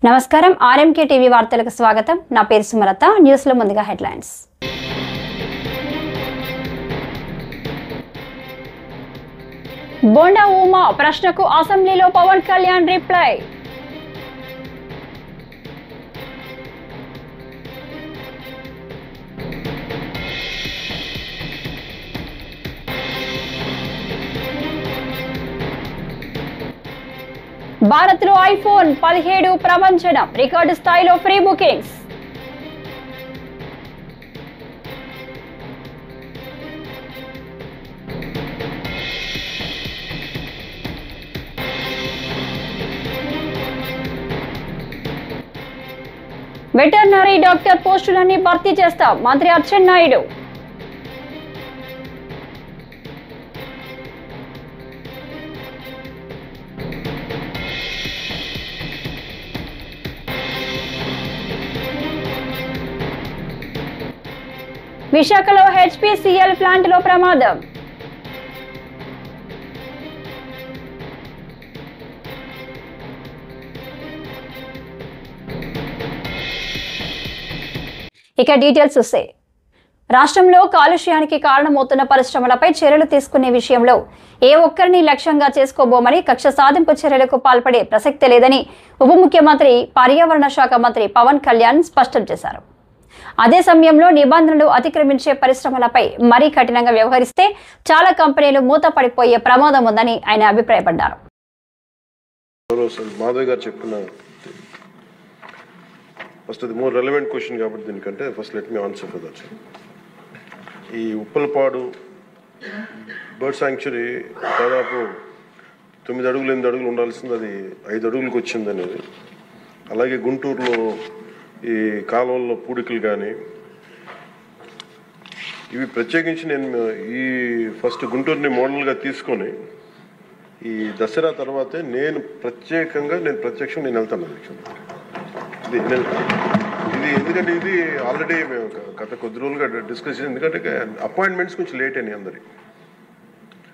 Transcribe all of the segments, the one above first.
నమస్కారం RMK TV వార్తలకు స్వాగతం. నా పేరు సుమలత. న్యూస్ లో ముందుగా హెడ్లైన్స్. బోండా ఉమా ప్రశ్నకు అసెంబ్లీలో పవన్ కళ్యాణ్ రిప్లై. భారత్ లో ఐఫోన్ 17 ప్రపంచం రికార్డు స్థాయిలో ఫ్రీ బుకింగ్స్. వెటర్నరీ డాక్టర్ పోస్టులన్నీ భర్తీ చేస్తాం మంత్రి అచ్చెన్నాయుడు. విశాఖలో హెచ్పిసిఎల్ ప్లాంట్ లో ప్రమాదం. ఇక డీటెయిల్స్ చూస్తే, రాష్ట్రంలో కాలుష్యానికి కారణమవుతున్న పరిశ్రమలపై చర్యలు తీసుకునే విషయంలో ఏ ఒక్కరిని లక్ష్యంగా చేసుకోబోమని, కక్ష సాధింపు చర్యలకు పాల్పడే ప్రసక్తే లేదని ఉప ముఖ్యమంత్రి పర్యావరణ శాఖ మంత్రి పవన్ కళ్యాణ్ స్పష్టం చేశారు. అదే సమయంలో నిబంధనలు అతిక్రమించే పరిశ్రమలపై మరీ కఠినంగా వ్యవహరిస్తే చాలా కంపెనీలు మూతపడిపోయే ప్రమాదం ఉందని ఆయన అభిప్రాయపడ్డారు. మాధవ్ గారు చెప్పిన ఫస్ట్ అది మోర్ రెలవెంట్ క్వశ్చన్ కాబట్టి దీనికంటే first let me answer for that. ఈ ఉప్పలపాడు బర్డ్ శాంక్చురీ దాదాపు 9 అడుగులు 8 అడుగులు ఉండాల్సింది అది 5 అడుగులకు వచ్చింది అనేది. అలాగే గుంటూరులో ఈ కాలువల్లో పూడికలు కానీ ఇవి ప్రత్యేకించి నేను ఈ ఫస్ట్ గుంటూరుని మోడల్గా తీసుకొని ఈ దసరా తర్వాతే నేను ప్రత్యక్షంగా వెళ్తాను ఇది ఎందుకంటే ఇది ఆల్రెడీ మేము గత కొద్ది రోజులుగా డిస్కస్ చేసి, ఎందుకంటే అపాయింట్మెంట్స్ కొంచెం లేట్ అయినాయి అందరి.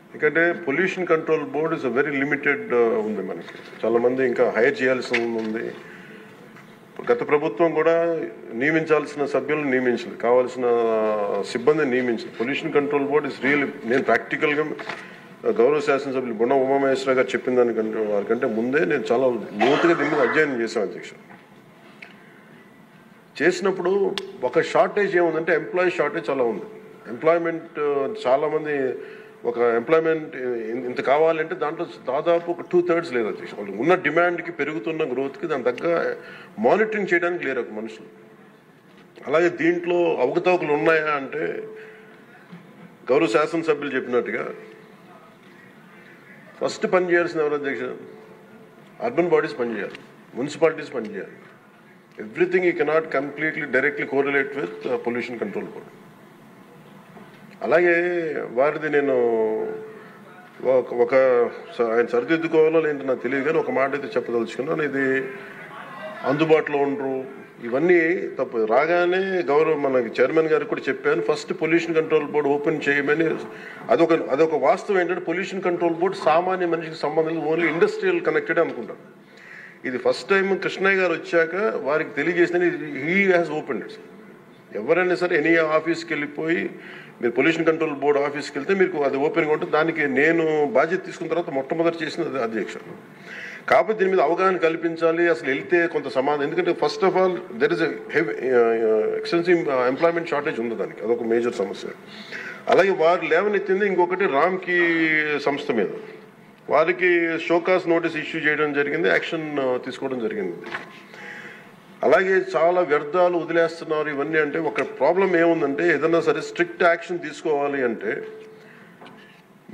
ఎందుకంటే pollution control board is a very limited ఉంది, మనకి చాలామంది ఇంకా హైర్ చేయాల్సి ఉంది. గత ప్రభుత్వం కూడా నియమించాల్సిన సభ్యులను నియమించలేదు, కావాల్సిన సిబ్బందిని నియమించలేదు. Pollution control board is real. నేను ప్రాక్టికల్గా గౌరవ శాసనసభ్యులు బొండా ఉమామహేశ్వర గారు చెప్పిన దానికంటే వారికంటే ముందే నేను చాలా లోతుగా దీని మీద అధ్యయనం చేశాను అధ్యక్ష. చేసినప్పుడు ఒక షార్టేజ్ ఏముందంటే ఎంప్లాయీ షార్టేజ్ చాలా ఉంది. ఎంప్లాయ్మెంట్ చాలామంది ఒక ఎంప్లాయ్మెంట్ ఇంత కావాలంటే దాంట్లో దాదాపు ఒక 2/3 లేదు అధ్యక్ష. వాళ్ళు ఉన్న డిమాండ్కి పెరుగుతున్న గ్రోత్కి దాని తగ్గ మానిటరింగ్ చేయడానికి లేరు ఒక మనుషులు. అలాగే దీంట్లో అవకతవకలు ఉన్నాయా అంటే గౌరవ శాసనసభ్యులు చెప్పినట్టుగా ఫస్ట్ పని చేయాల్సిన ఎవరు అధ్యక్ష? అర్బన్ బాడీస్ పనిచేయాలి, మున్సిపాలిటీస్ పనిచేయాలి. Everything you cannot completely directly correlate with pollution control board. అలాగే వారిది నేను ఆయన సరిదిద్దుకోవాలో లేదంటే నాకు తెలియదు, కానీ ఒక మాట అయితే చెప్పదలుచుకున్నాను. ఇది అందుబాటులో ఉండరు, ఇవన్నీ తప్పు. రాగానే మనకి చైర్మన్ గారికి కూడా చెప్పాను, first pollution control board open చేయమని. అదొక వాస్తవం ఏంటంటే పొల్యూషన్ కంట్రోల్ బోర్డు సామాన్య మనిషికి సంబంధం లేదు, ఓన్లీ ఇండస్ట్రియల్ కనెక్టెడ్ అనుకుంటాను. ఇది ఫస్ట్ టైం కృష్ణయ్య గారు వచ్చాక వారికి తెలియజేసిన హీ హ్యాస్ ఓపెన్డ్ ఇట్. ఎవరైనా సరే ఎనీ ఆఫీస్కి వెళ్ళిపోయి మీరు పొల్యూషన్ కంట్రోల్ బోర్డు ఆఫీస్కి వెళ్తే మీకు అది ఓపెన్గా ఉంటుంది. దానికి నేను బాధ్యత తీసుకున్న తర్వాత మొట్టమొదటి చేసినది అధ్యక్ష. కాకపోతే దీని మీద అవగాహన కల్పించాలి, అసలు వెళ్తే కొంత సమాధానం. ఎందుకంటే first of all there is extensive employment shortage ఉంది, దానికి అదొక మేజర్ సమస్య. అలాగే వారు లేవనెత్తింది ఇంకొకటి రామ్కి సంస్థ మీద, వారికి షోకాస్ నోటీస్ ఇష్యూ చేయడం జరిగింది, యాక్షన్ తీసుకోవడం జరిగింది. అలాగే చాలా వ్యర్థాలు వదిలేస్తున్నారు ఇవన్నీ. అంటే ఒక ప్రాబ్లం ఏముందంటే ఏదన్నా సరే స్ట్రిక్ట్ యాక్షన్ తీసుకోవాలి అంటే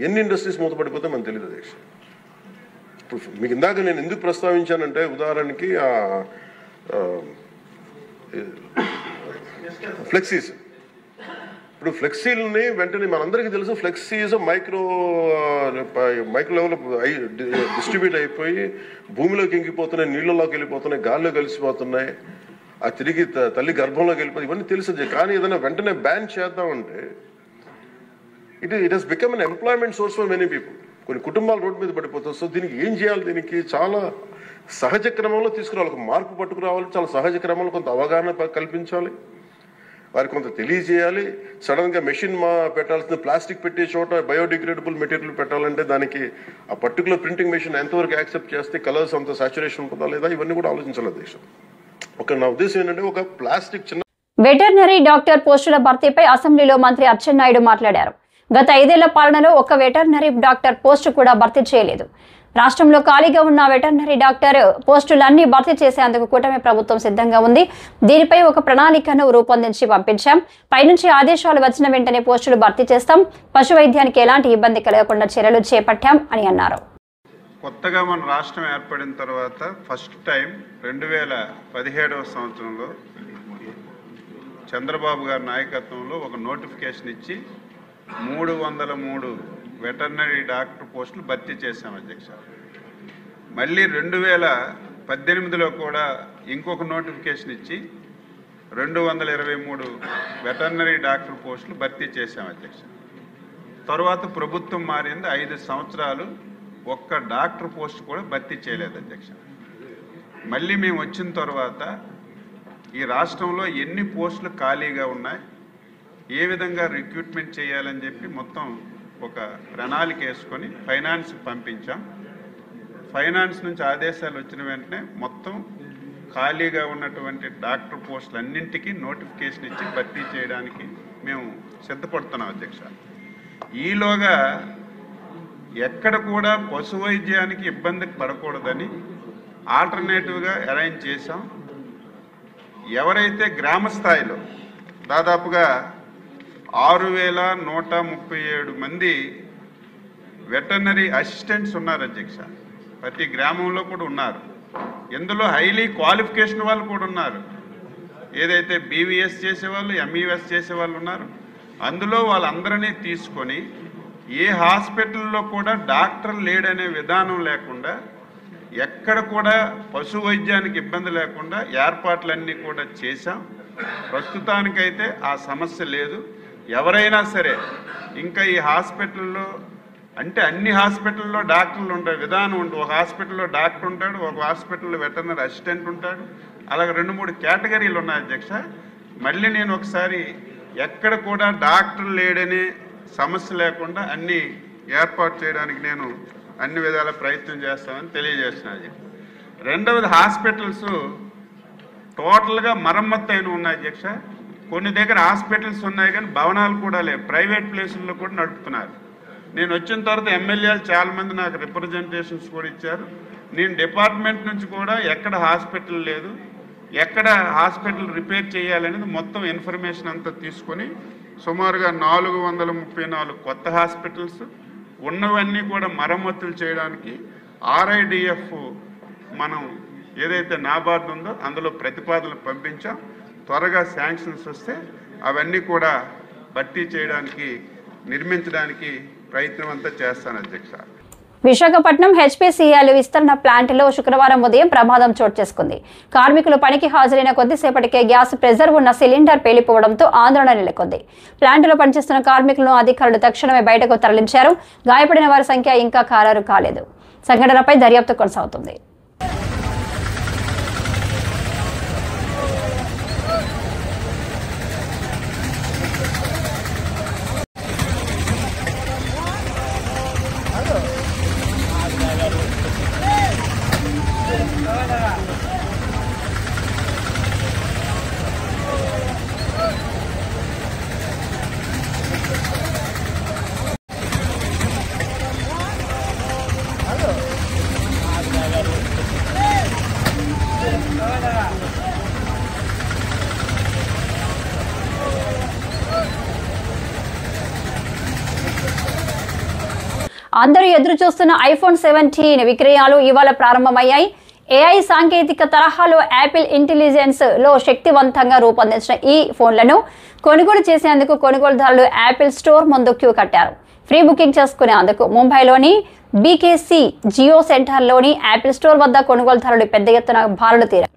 ఎన్ని ఇండస్ట్రీస్ మూతపడిపోతే మనకు తెలియదు అధ్యక్ష. ఇప్పుడు మీకు ఇందాక నేను ఎందుకు ప్రస్తావించానంటే ఉదాహరణకి ఫ్లెక్సీస్. ఇప్పుడు ఫ్లెక్సీలని వెంటనే మనందరికీ తెలుసు, ఫ్లెక్సీస్ మైక్రో లెవెల్ డిస్ట్రిబ్యూట్ అయిపోయి భూమిలోకి ఇంకిపోతున్నాయి, నీళ్ళలోకి వెళ్ళిపోతున్నాయి, గాల్లో కలిసిపోతున్నాయి, ఆ తిరిగి తల్లి గర్భంలోకి వెళ్ళిపోతుంది, ఇవన్నీ తెలుసు. కానీ ఏదైనా వెంటనే బ్యాన్ చేద్దామంటే it has become an employment source for many people. కొన్ని కుటుంబాలు రోడ్డు మీద పడిపోతాయి. సో దీనికి ఏం చేయాలి? దీనికి చాలా సహజ క్రమంలో తీసుకురావాలి, మార్పు పట్టుకురావాలి, చాలా సహజ క్రమంలో కొంత అవగాహన కల్పించాలి, వారికి కొంత తెలియజేయాలి. సడన్గా మెషిన్ పెట్టాల్సిన ప్లాస్టిక్ పెట్టే చోట బయోడిగ్రేడబుల్ మెటీరియల్ పెట్టాలంటే దానికి ఆ పర్టికులర్ ప్రింటింగ్ మెషిన్ ఎంతవరకు యాక్సెప్ట్ చేస్తే కలర్స్ అంత సాచురేషన్ ఉంటుందా లేదా, ఇవన్నీ కూడా ఆలోచించాలి అధ్యక్ష. నా ఉద్దేశం ఏంటంటే ఒక ప్లాస్టిక్ చిన్న వెటర్నరీ డాక్టర్ పోస్టుల భర్తీపై అసెంబ్లీలో మంత్రి అచ్చెన్నాయుడు మాట్లాడారు. గత 5 ఏళ్ల పాలనలో ఒక్క వెటర్నరీ డాక్టర్ పోస్టు కూడా భర్తీ చేయలేదు. రాష్ట్రంలో ఖాళీగా ఉన్న వెటర్నరీ డాక్టర్ పోస్టులన్నీ భర్తీ చేసేందుకు కూటమి ప్రభుత్వం సిద్ధంగా ఉంది. దీనిపై ఒక ప్రణాళికను రూపొందించి పంపించాం. పైనుంచి ఆదేశాలు వచ్చిన వెంటనే పోస్టులు భర్తీ చేస్తాం. పశు వైద్యానికి ఎలాంటి ఇబ్బంది కలగకుండా చర్యలు చేపట్టాం అని అన్నారు. కొత్తగా మన రాష్ట్రం ఏర్పడిన తర్వాత ఫస్ట్ టైం 2017వ సంవత్సరంలో చంద్రబాబు గారి నాయకత్వంలో ఒక నోటిఫికేషన్ ఇచ్చి 303 వెటర్నరీ డాక్టర్ పోస్టులు భర్తీ చేశాం అధ్యక్ష. మళ్ళీ 2018లో కూడా ఇంకొక నోటిఫికేషన్ ఇచ్చి 223 వెటర్నరీ డాక్టర్ పోస్టులు భర్తీ చేశాం అధ్యక్ష. తర్వాత ప్రభుత్వం మారింది, 5 సంవత్సరాలు ఒక్క డాక్టర్ పోస్ట్ కూడా భర్తీ చేయలేదు అధ్యక్ష. మళ్ళీ మేము వచ్చిన తర్వాత ఈ రాష్ట్రంలో ఎన్ని పోస్టులు ఖాళీగా ఉన్నాయి, ఏ విధంగా రిక్రూట్మెంట్ చేయాలని చెప్పి మొత్తం ఒక ప్రణాళిక వేసుకొని ఫైనాన్స్ పంపించాం. ఫైనాన్స్ నుంచి ఆదేశాలు వచ్చిన వెంటనే మొత్తం ఖాళీగా ఉన్నటువంటి డాక్టర్ పోస్టులు అన్నింటికీ నోటిఫికేషన్ ఇచ్చి భర్తీ చేయడానికి మేము సిద్ధపడుతున్నాం అధ్యక్ష. ఈలోగా ఎక్కడ కూడా పశు వైద్యానికి ఇబ్బంది పడకూడదని ఆల్టర్నేటివ్గా అరేంజ్ చేశాం. ఎవరైతే గ్రామ స్థాయిలో దాదాపుగా 6137 మంది వెటర్నరీ అసిస్టెంట్స్ ఉన్నారు అధ్యక్ష. ప్రతి గ్రామంలో కూడా ఉన్నారు. ఇందులో హైలీ క్వాలిఫికేషన్ వాళ్ళు కూడా ఉన్నారు. ఏదైతే బీవీఎస్ చేసేవాళ్ళు, ఎంఈఎస్ చేసేవాళ్ళు ఉన్నారు. అందులో వాళ్ళందరినీ తీసుకొని ఏ హాస్పిటల్లో కూడా డాక్టర్ లేడనే విధానం లేకుండా, ఎక్కడ కూడా పశు వైద్యానికి ఇబ్బంది లేకుండా ఏర్పాట్లన్నీ కూడా చేశాం. ప్రస్తుతానికైతే ఆ సమస్య లేదు. ఎవరైనా సరే ఇంకా ఈ హాస్పిటల్లో అంటే అన్ని హాస్పిటల్లో డాక్టర్లు ఉంటారు, విధానం ఉంటుంది. ఒక హాస్పిటల్లో డాక్టర్ ఉంటాడు, ఒక హాస్పిటల్లో వెటర్నరీ అసిస్టెంట్ ఉంటాడు. అలాగే 2-3 కేటగిరీలు ఉన్నాయి అధ్యక్ష. మళ్ళీ నేను ఒకసారి ఎక్కడ కూడా డాక్టర్ లేడనే సమస్య లేకుండా అన్ని ఏర్పాటు చేయడానికి నేను అన్ని విధాల ప్రయత్నం చేస్తామని తెలియజేస్తున్నాను. రెండవది, హాస్పిటల్స్ టోటల్గా మరమ్మత్తు అయిన ఉన్నాయి అధ్యక్ష. కొన్ని దగ్గర హాస్పిటల్స్ ఉన్నాయి కానీ భవనాలు కూడా లేవు, ప్రైవేట్ ప్లేసుల్లో కూడా నడుపుతున్నారు. నేను వచ్చిన తర్వాత ఎమ్మెల్యేలు చాలామంది నాకు రిప్రజెంటేషన్స్ కూడా ఇచ్చారు. నేను డిపార్ట్మెంట్ నుంచి కూడా ఎక్కడ హాస్పిటల్ లేదు, ఎక్కడ హాస్పిటల్ రిపేర్ చేయాలనేది మొత్తం ఇన్ఫర్మేషన్ అంతా తీసుకొని సుమారుగా 434 కొత్త హాస్పిటల్స్ ఉన్నవన్నీ కూడా మరమ్మతులు చేయడానికి RIDF మనం ఏదైతే నాబార్డు ఉందో అందులో ప్రతిపాదనలు పంపించాం. త్వరగా శాంక్షన్స్ వస్తే అవన్నీ కూడా భర్తీ చేయడానికి, నిర్మించడానికి ప్రయత్నం అంతా చేస్తాను అధ్యక్ష. విశాఖపట్నం HPCL విస్తరణ ప్లాంట్లో శుక్రవారం ఉదయం ప్రమాదం చోటు చేసుకుంది. కార్మికులు పనికి హాజరైన కొద్దిసేపటికే గ్యాస్ ప్రెజర్ ఉన్న సిలిండర్ పేలిపోవడంతో ఆందోళన నెలకొంది. ప్లాంట్లో పనిచేస్తున్న కార్మికులను అధికారులు తక్షణమే బయటకు తరలించారు. గాయపడిన వారి సంఖ్య ఇంకా ఖరారు కాలేదు. సంఘటనపై దర్యాప్తు కొనసాగుతుంది. అందరూ ఎదురు చూస్తున్న iPhone 17 విక్రయాలు ఇవాళ ప్రారంభమయ్యాయి. AI సాంకేతిక తరహాలో యాపిల్ ఇంటెలిజెన్స్ లో శక్తివంతంగా రూపొందించిన ఈ ఫోన్లను కొనుగోలు చేసేందుకు కొనుగోలుదారులు యాపిల్ స్టోర్ ముందు క్యూ కట్టారు. ఫ్రీ బుకింగ్ చేసుకునేందుకు ముంబైలోని BKC జియో సెంటర్లోని యాపిల్ స్టోర్ వద్ద కొనుగోలుదారులు పెద్ద ఎత్తున బారులు తీరారు.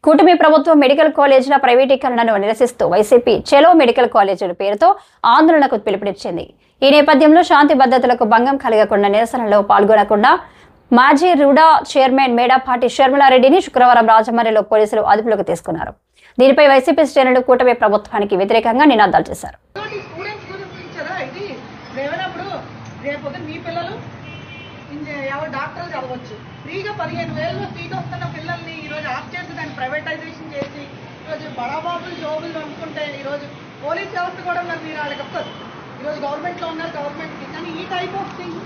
కూటమి ప్రభుత్వం మెడికల్ కాలేజీల ప్రైవేటీకరణను నిరసిస్తూ వైసీపీ చెలో మెడికల్ కాలేజీల పేరుతో ఆందోళనకు పిలుపునిచ్చింది. ఈ నేపథ్యంలో శాంతి భద్రతలకు భంగం కలగకుండా నిరసనలో పాల్గొనకుండా మాజీ రూడా చైర్మన్ మేడాపాటి షర్మిలారెడ్డిని శుక్రవారం రాజమండ్రిలో పోలీసులు అదుపులోకి తీసుకున్నారు. దీనిపై వైసీపీ శ్రేణులు కూటమి ప్రభుత్వానికి వ్యతిరేకంగా నినాదాలు చేశారు. డాక్టర్లు చదవచ్చు ఫ్రీగా 15,000 సీట్ వస్తున్న పిల్లల్ని ఈరోజు ఆఫ్ చేసి దాన్ని ప్రైవేటైజేషన్ చేసి ఈరోజు బడాబాబులు జోబులు నమ్ముకుంటే ఈరోజు పోలీస్ వ్యవస్థ కూడా ఉన్నారు. మీరు వాళ్ళకి వస్తారు ఈరోజు గవర్నమెంట్లో ఉన్నారు గవర్నమెంట్కి. కానీ ఈ టైప్ ఆఫ్ థింగ్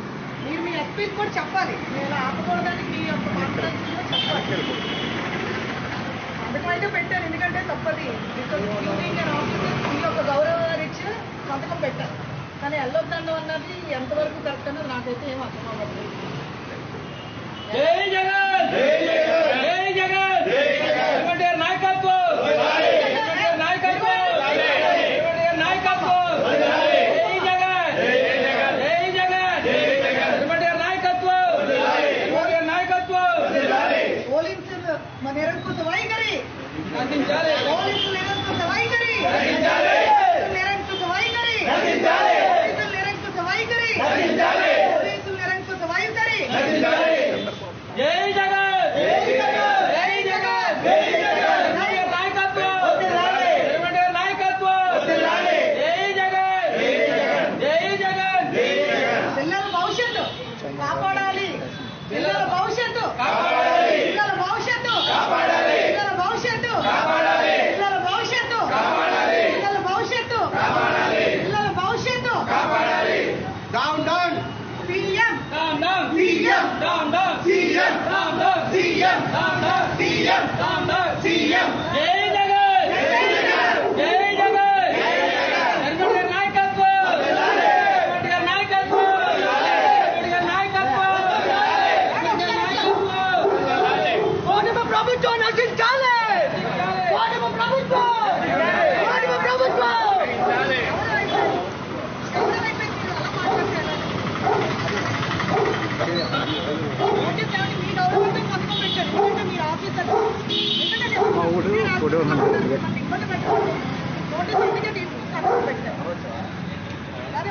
మీరు మీ ఎస్పీకి కూడా చెప్పాలి. మీరు ఆపకూడదని మీ యొక్క కాన్ఫిడెన్స్లో చెప్పాలి. అందుకైతే పెట్టారు, ఎందుకంటే తప్పది. మీ యొక్క గౌరవరీత్యా సంతకం పెట్టారు. కానీ వెళ్ళొద్దండం అన్నది ఎంతవరకు కరెక్ట్ అన్నది నాకైతే ఏం అర్థం అవ్వట్లేదు. జై జగన్ జై జగన్ జై జగన్ జై జగన్ నాయకత్వం నాయకత్వం నాయకత్వం జై జగన్ జై జగన్ జై జగన్ జై జగన్ నాయకత్వం నాయకత్వం పోలీసులు నిరంకుశ వైఖరి అందించాలి. పోలీసులు నిరంకుశ వైఖరి అందించాలి. నిరంకుశ వైఖరి అందించాలి. పోలీసులు నిరంకుశ వైఖరి అందించాలి. పోలీసులు నిరంకుశ వైఖరి అందించాలి. జై జగన్ జై జగన్ జై జగన్ జై జగన్ నాయకత్వం నాయకత్వం జై జగన్ జై జగన్ జై జగన్ జై జగన్ పిల్లల భవిష్యత్తు కాపాడాలి. పిల్లల భవిష్యత్తు కాపాడాలి. పిల్లల భవిష్యత్తు కాపాడాలి. పిల్లల భవిష్యత్తు కాపాడాలి. పిల్లల భవిష్యత్తు కాపాడాలి. పిల్లల భవిష్యత్తు కాపాడాలి. పిల్లల భవిష్యత్తు కాపాడాలి. Down down CM down down CM down down CM down down CM down down CM down down CM జై జగన్ జై జగన్ జై జగన్ జై జగన్ నిర్మల్ నాయకత్వం నిర్మల్ నాయకత్వం నిర్మల్ నాయకత్వం కోటమ ప్రభుత్వం నశించాలి. కోటమ ప్రభుత్వం కోటమ ప్రభుత్వం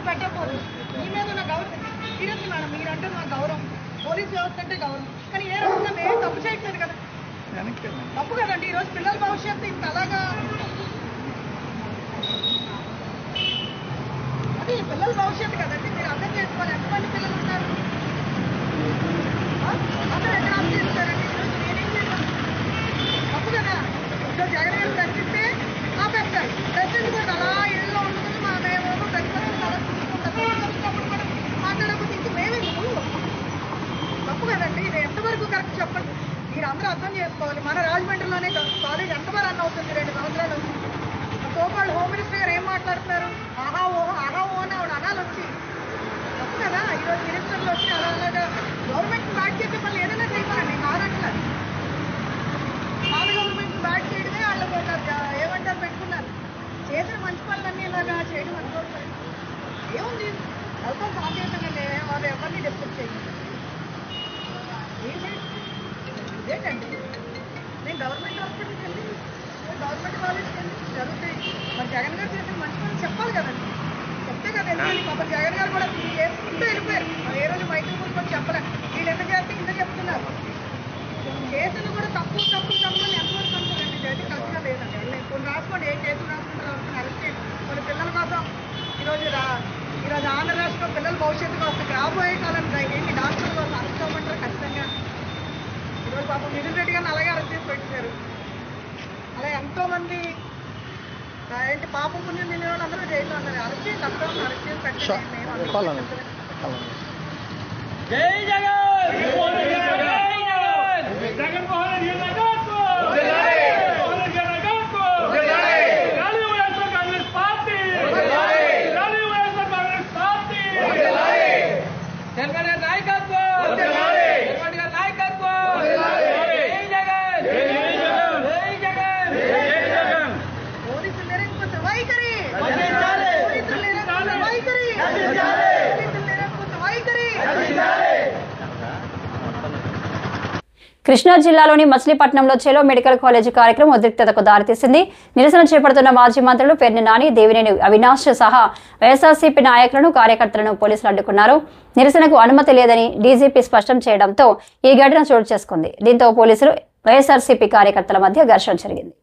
పెట్టకూడదు. మీ మీద నా గౌరవం సీరియస్ మేడం, మీరంటే నా గౌరవం, పోలీస్ వ్యవస్థ అంటే గౌరవం. కానీ ఏ రకంగా మేము తప్పు చేయట్లేదు కదా, తప్పు కదండి. ఈరోజు పిల్లల భవిష్యత్తు ఇంత అలాగా అది పిల్లల భవిష్యత్తు కదండి. మీరు అర్థం చేసుకోవాలి. ఎంతమంది పిల్లలు ఉన్నారు, అందరూ ఎక్కడ ఆఫ్ చేస్తారండి. ఈరోజు నేనేం చేశాను తప్పు కదా. ఈరోజు జగన్ గారు ప్రశ్నిస్తే ఆపేస్తారు. ప్రశ్నించకూడదు. అలా ఇళ్ళలో ఉంటుంది. మా మేము ప్రతిపక్షం అలా చూసుకుంటాం. కూడా మాట్లాడకపోతే ఇంక మేమే తప్పు కదండి. ఇది ఎంతవరకు కరెక్ట్ చెప్పండి. మీరు అందరూ అర్థం చేసుకోవాలి. మన రాజమండ్రిలోనే కాలేజ్ ఎంతవరకు రన్ అవుతుంది 2 సంవత్సరాలు. సోపాళ్ళు హోమ్ మినిస్టర్ గారు ఏం మాట్లాడుతున్నారు, ఆహా ఓహో అని ఆవిడ అనాలు వచ్చి తప్పు కదా. ఈరోజు మినిస్టర్లు వచ్చి అలా అలాగా గవర్నమెంట్ బ్యాక్ చేసే పనులు ఏదైనా చేయమని కాదట్లా. పాత గవర్నమెంట్ బ్యాక్ చేయడమే వాళ్ళకు ఏమంటారు పెట్టుకున్నారు. రాబోయే కాలం ఏంటి డాక్టర్ వాళ్ళు అరెస్ట్ అవ్వమంటారు ఖచ్చితంగా. ఈరోజు పాపం మిథున్ రెడ్డి గారిని అలాగే అరెస్ట్ చేసి పెట్టారు. అలా ఎంతోమంది ఏంటి పాపం పుణ్యం తినే వాళ్ళు అందరూ జైల్లో ఉన్నారు. అరెస్ట్ చేసి తప్పకుండా అరెస్ట్ చేసి పెట్టారు. జై జగన్ జగన్మోహన్ రెడ్డి నాయకత్వం కాంగ్రెస్ పార్టీ కాంగ్రెస్ పార్టీ జగన్ నాయకత్వం జగన్ నాయకత్వం జై జగన్ జై జగన్ జై జగన్ పోలీసులు నిరంకుశ వైఖరి కృష్ణా జిల్లాలోని మచిలీపట్నంలో చెలో మెడికల్ కాలేజీ కార్యక్రమం ఉద్రిక్తతకు దారితీసింది. నిరసన చేపడుతున్న మాజీ మంత్రులు పేర్ని నాని, దేవినేని అవినాష్ సహా వైఎస్ఆర్సీపీ నాయకులను, కార్యకర్తలను పోలీసులు అడ్డుకున్నారు. నిరసనకు అనుమతి లేదని డీజీపీ స్పష్టం చేయడంతో ఈ ఘటన చోటు చేసుకుంది. దీంతో పోలీసులు, వైఎస్ఆర్సీపీ కార్యకర్తల మధ్య ఘర్షణ జరిగింది.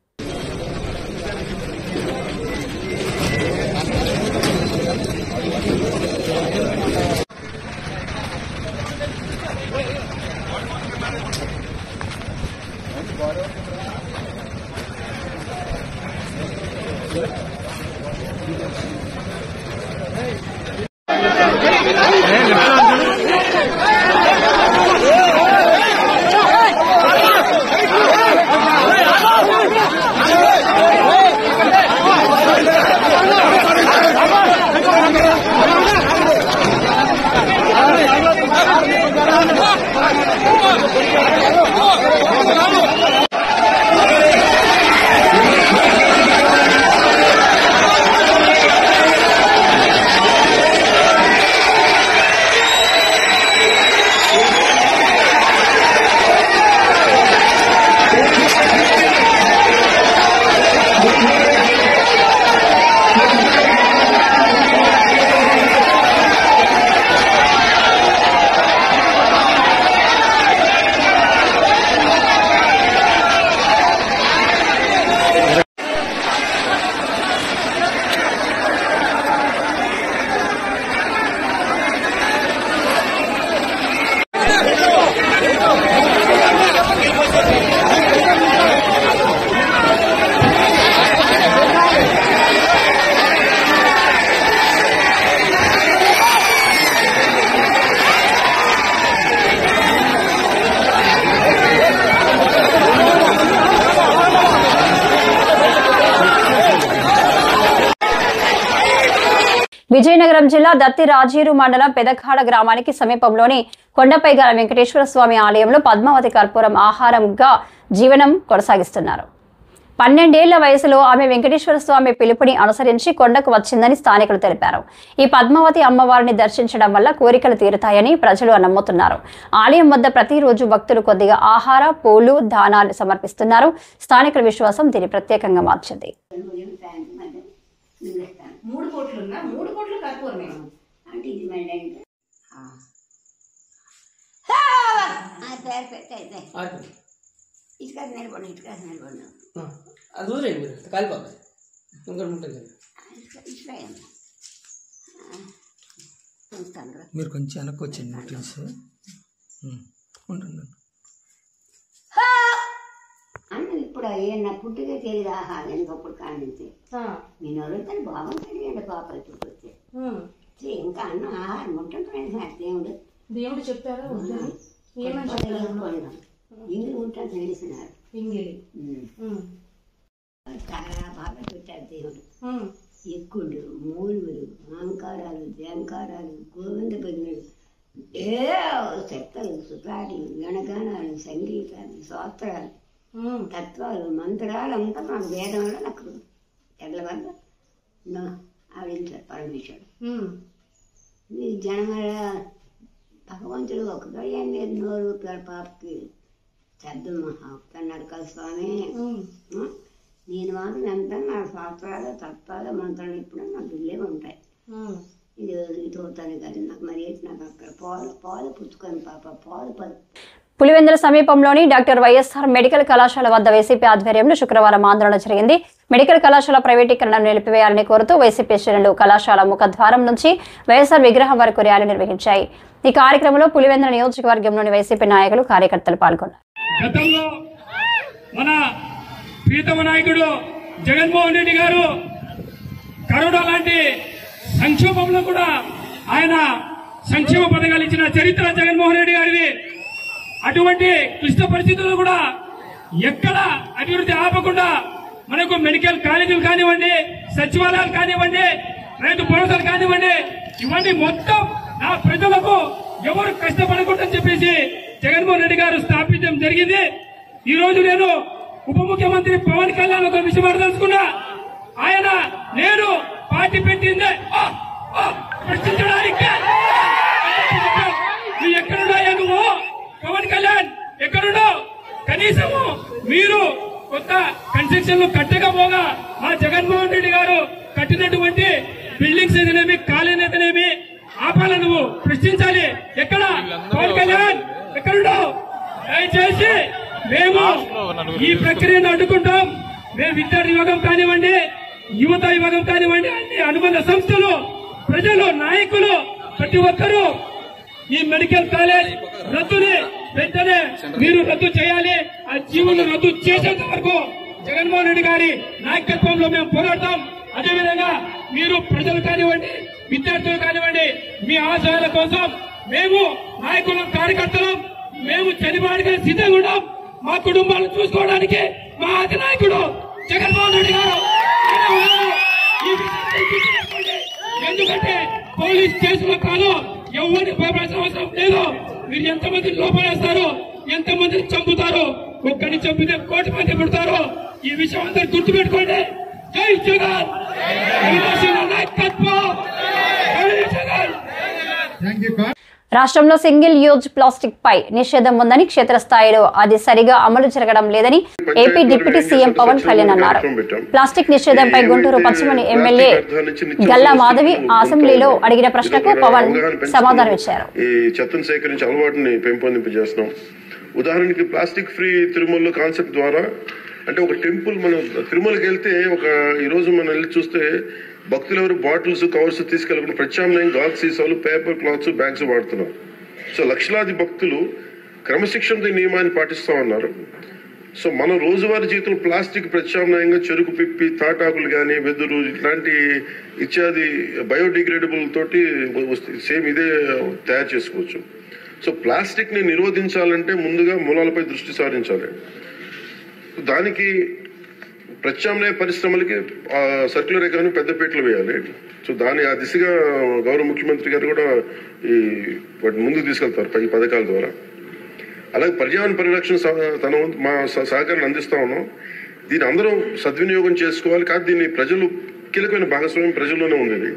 విజయనగరం జిల్లా దత్తి రాజీరు మండలం పెదకాడ గ్రామానికి సమీపంలోని కొండపై గల వెంకటేశ్వర స్వామి ఆలయంలో పద్మావతి కర్పూరం ఆహారంగా జీవనం కొనసాగిస్తున్నారు. 12 ఏళ్ల వయసులో ఆమె వెంకటేశ్వర స్వామి పిలుపుని అనుసరించి కొండకు వచ్చిందని స్థానికులు తెలిపారు. ఈ పద్మావతి అమ్మవారిని దర్శించడం వల్ల కోరికలు తీరుతాయని ప్రజలు నమ్ముతున్నారు. ఆలయం వద్ద ప్రతిరోజు భక్తులు కొద్దిగా ఆహార, పూలు, దానాలు సమర్పిస్తున్నారు. స్థానికుల విశ్వాసం దీన్ని ప్రత్యేకంగా మార్చింది. 3 కోట్లున్నా 3 కోట్లు కర్పూరమే అంటే ఇది మళ్ళీ పేరు పెట్టయితే ఇటుక నిలబడి అది వదిలేండి మీరు కాలిపోతుంది ఇంకోటి ఉంటుంది మీరు కొంచెం వెనక్కి వచ్చింది ప్లీజ్ ఉండండి. అంటే ఇప్పుడు నా పుట్టిగా తెలియదు ఆహారం ఎందుకప్పుడు కానించి నేను ఎవరైతే బాగుంటుంది అండి పాప ఇప్పుడు వచ్చే ఇంకా అన్న ఆహారం ఉంటుంటాను దేవుడు దేవుడు చెప్పారా ఇంగిలి ఉంటాను తెలిసినారు చాలా బాగా పెట్టారు దేవుడు. ఎక్కుడు, మూలుగులు, అహంకారాలు, జంకారాలు, గోవింద భజనలు, చెత్తలు, సుతారీలు, గణగానాలు, సంగీతాలు, శాస్త్రాలు, తత్వాలు, మంత్రాలు అంతా నాకు వేదంలో నాకు తెల్లవారు ఆవిడించారు పరమేశ్వరుడు. ఈ జనమల భగవంతుడు ఒక గడియాన్ని నోరు పాపకి శబ్దం అన్నాడు కదా స్వామి. నేను మాత్రం ఎంత నా శాస్త్రాలు, తత్వాలు, మంత్రాలు ఇప్పుడు నాకు ఇల్లే ఉంటాయి. ఇది తోతాను కానీ నాకు మరి నాకు అక్కడ పాలు పుచ్చుకొని పాప పాలు పులివెందుల సమీపంలోని డాక్టర్ వైఎస్ఆర్ మెడికల్ కళాశాల వద్ద వైసీపీ ఆధ్వర్యంలో శుక్రవారం ఆందోళన జరిగింది. మెడికల్ కళాశాల ప్రైవేటీకరణను నిలిపివేయాలని కోరుతూ వైసీపీ శ్రేణులు కళాశాల ముఖద్వారం నుంచి వైఎస్ఆర్ విగ్రహం వరకు ర్యాలీ నిర్వహించాయి. ఈ కార్యక్రమంలో పులివెందుల నియోజకవర్గంలోని వైసీపీ నాయకులు కార్యకర్తలు పాల్గొన్నారు. గతంలో మన ప్రీతమ నాయకుడు జగన్మోహన్ రెడ్డి గారు కరోనా లాంటి సంక్షోభంలో కూడా ఆయన సంక్షేమ పథకాలు ఇచ్చిన చరిత్ర జగన్మోహన్ రెడ్డి గారిది. అటువంటి క్లిష్ట పరిస్థితుల్లో కూడా ఎక్కడ అభివృద్ధి ఆపకుండా మనకు మెడికల్ కాలేజీలు కానివ్వండి, సచివాలయాలు కానివ్వండి, రైతు భరోసాలు కానివ్వండి, ఇవన్నీ మొత్తం నా ప్రజలకు ఎవరు కష్టపడకూడదని చెప్పేసి జగన్మోహన్ రెడ్డి గారు స్థాపించడం జరిగింది. ఈ రోజు నేను ఉప ముఖ్యమంత్రి పవన్ కళ్యాణ్ ఒక విషయం అడదలుచుకున్నా. ఆయన నేను పార్టీ పెట్టిందే ప్రశ్నించడానికి నువ్వు ఎక్కడున్నాయా? నువ్వు పవన్ కళ్యాణ్ ఎక్కడున్నావు? కనీసము మీరు కొత్త కన్స్ట్రక్షన్లు కట్టకపోగా మా జగన్మోహన్ రెడ్డి గారు కట్టినటువంటి బిల్డింగ్స్ ఏదైనా కాలేజీ ఏదైనా ఆపాల నువ్వు ప్రశ్నించాలి. ఎక్కడ పవన్ కళ్యాణ్ ఎక్కడున్నావు? దయచేసి మేము ఈ ప్రక్రియను అడ్డుకుంటాం. మేము విద్యార్థి విభాగం కానివ్వండి, యువత విభాగం కానివ్వండి, అన్ని అనుబంధ సంస్థలు, ప్రజలు, నాయకులు ప్రతి ఒక్కరూ ఈ మెడికల్ కాలేజ్ రద్దుని వెంటనే మీరు రద్దు చేయాలి. ఆ జీవోను రద్దు చేసేంత వరకు జగన్మోహన్ రెడ్డి గారి నాయకత్వంలో మేము పోరాడతాం. అదేవిధంగా మీరు ప్రజలు కానివ్వండి, విద్యార్థులు కానివ్వండి, మీ ఆశయాల కోసం మేము నాయకులం, కార్యకర్తలం, మేము చనిపోవడానికి సిద్ధంగా ఉన్నాం. మా కుటుంబాలను చూసుకోవడానికి మా అధినాయకుడు జగన్మోహన్ రెడ్డి గారు ఎందుకంటే పోలీస్ కేసులో కాదు, ఎవరిని భయపడాల్సిన అవసరం లేదు. మీరు ఎంతమంది లోపలేస్తారు, ఎంతమందిని చంపుతారు, ఒక్కడిని చంపితే 1 కోటి మంది పుడతారు. ఈ విషయం అందరూ గుర్తుపెట్టుకోండి. జై జగన్, నాయకత్వం, జై జగన్. రాష్ట్రంలో సింగిల్ యూజ్ ప్లాస్టిక్ పై నిషేధం ఉందని, క్షేత్రస్థాయిలో అది సరిగా అమలు జరగడం లేదని AP deputy CM Pawan Kalyan అన్నారు. ప్లాస్టిక్ నిషేధంపై గుంటూరు పశ్చిమ ఎమ్మెల్యే గల్లా మాధవి అసెంబ్లీలో అడిగిన ప్రశ్నకు పవన్ సమాధానం ఇచ్చారు. ఈ చెత్తను సేకరించి అలవాటుని పెంపొందింపజేస్తున్నాం. ఉదాహరణకి ప్లాస్టిక్ ఫ్రీ తిరుమలలో కాన్సెప్ట్ ద్వారా, అంటే ఒక టెంపుల్, మనం తిరుమలకి వెళ్తే ఈ రోజు మనం వెళ్ళి చూస్తే భక్తులు ఎవరు బాటిల్స్, కవర్స్ తీసుకెళ్ళకుండా ప్రత్యామ్నాయం గాజు సీసాలు, పేపర్ క్లాత్స్, బ్యాగ్స్ వాడుతున్నారు. సో లక్షలాది భక్తులు క్రమశిక్షణతో ఈ నియమాన్ని పాటిస్తా ఉన్నారు. సో మన రోజువారీ జీవితంలో ప్లాస్టిక్ ప్రత్యామ్నాయంగా చెరుకు పిప్పి, తాటాకులు కానీ, వెదురు ఇట్లాంటి ఇత్యాది బయోడిగ్రేడబుల్ తోటి సేమ్ ఇదే తయారు చేసుకోవచ్చు. సో ప్లాస్టిక్ ని నిరోధించాలంటే ముందుగా మూలాలపై దృష్టి సారించాలి. దానికి ప్రత్యామ్నాయ పరిశ్రమలకి సర్క్యులర్ ఎకానమీ పెద్దపీటలు వేయాలి. సో ఆ దిశగా గౌరవ ముఖ్యమంత్రి గారు కూడా వాటిని ముందుకు తీసుకెళ్తారు ఈ పథకాల ద్వారా. అలాగే పర్యావరణ పరిరక్షణ మా సహకారాన్ని అందిస్తా ఉన్నాం. దీన్ని అందరం సద్వినియోగం చేసుకోవాలి. కానీ దీన్ని ప్రజలు కీలకమైన భాగస్వామ్యం ప్రజల్లోనే ఉంది.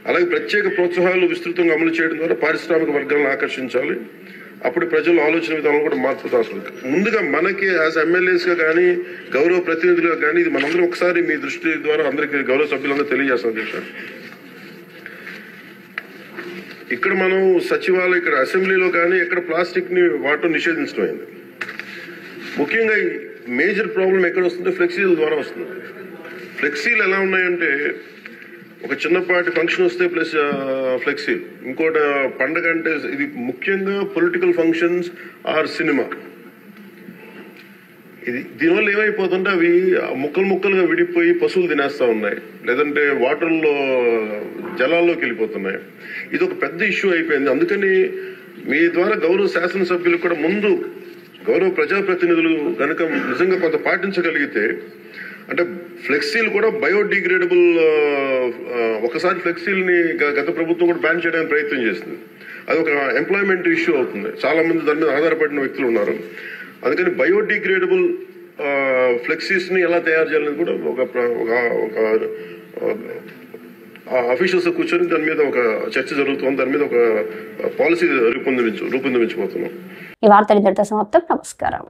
అలాగే ప్రత్యేక ప్రోత్సాహాలు విస్తృతంగా అమలు చేయడం ద్వారా పారిశ్రామిక వర్గాలను ఆకర్షించాలి. అప్పుడు ప్రజల ఆలోచన విధానం కూడా మార్పు అవసరం. ముందుగా మనకి యాజ్ ఎమ్మెల్యేస్ గా కానీ, గౌరవ ప్రతినిధులుగా కానీ, ఇది మనందరం ఒకసారి మీ దృష్టి ద్వారా అందరికీ గౌరవ సభ్యులందరూ తెలియజేస్తాం. ఇక్కడ మనం సచివాలయం, ఇక్కడ అసెంబ్లీలో కానీ ఎక్కడ ప్లాస్టిక్ ని వాడటం నిషేధించడం అయింది. ముఖ్యంగా మేజర్ ప్రాబ్లం ఎక్కడ వస్తుంటే ఫ్లెక్సీల ద్వారా వస్తుంది. ఫ్లెక్సీలు ఎలా ఉన్నాయంటే, ఒక చిన్నపాటి ఫంక్షన్ వస్తే ప్లస్ ఫ్లెక్సీ, ఇంకోటి పండగ అంటే, ఇది ముఖ్యంగా పొలిటికల్ ఫంక్షన్స్ ఆర్ సినిమా. దీనివల్ల ఏమైపోతుంటే అవి ముక్కలు ముక్కలుగా విడిపోయి పశువులు తినేస్తా ఉన్నాయి, లేదంటే వాటర్లో జలాల్లోకి వెళ్ళిపోతున్నాయి. ఇది ఒక పెద్ద ఇష్యూ అయిపోయింది. అందుకని మీ ద్వారా గౌరవ శాసనసభ్యులు కూడా ముందు, గౌరవ ప్రజాప్రతినిధులు కనుక నిజంగా కొంత పాటించగలిగితే, అంటే ఫ్లెక్సీలు కూడా బయోడిగ్రేడబుల్, ఒకసారి ఫ్లెక్సీల్ని గత ప్రభుత్వం కూడా బ్యాన్ చేయడానికి ప్రయత్నం చేస్తుంది. అది ఒక ఎంప్లాయ్మెంట్ ఇష్యూ అవుతుంది. చాలా మంది దాని మీద ఆధారపడిన వ్యక్తులు ఉన్నారు. అందుకని బయోడిగ్రేడబుల్ ఫ్లెక్సీస్ ని ఎలా తయారు చేయాలని కూడా ఒక అఫీషియల్స్ కూర్చొని దాని మీద ఒక చర్చ జరుగుతుంది. దాని మీద ఒక పాలసీ రూపొందించబోతున్నాం. ఈ వార్తలు ఇంతటితో సమాప్తం. నమస్కారం.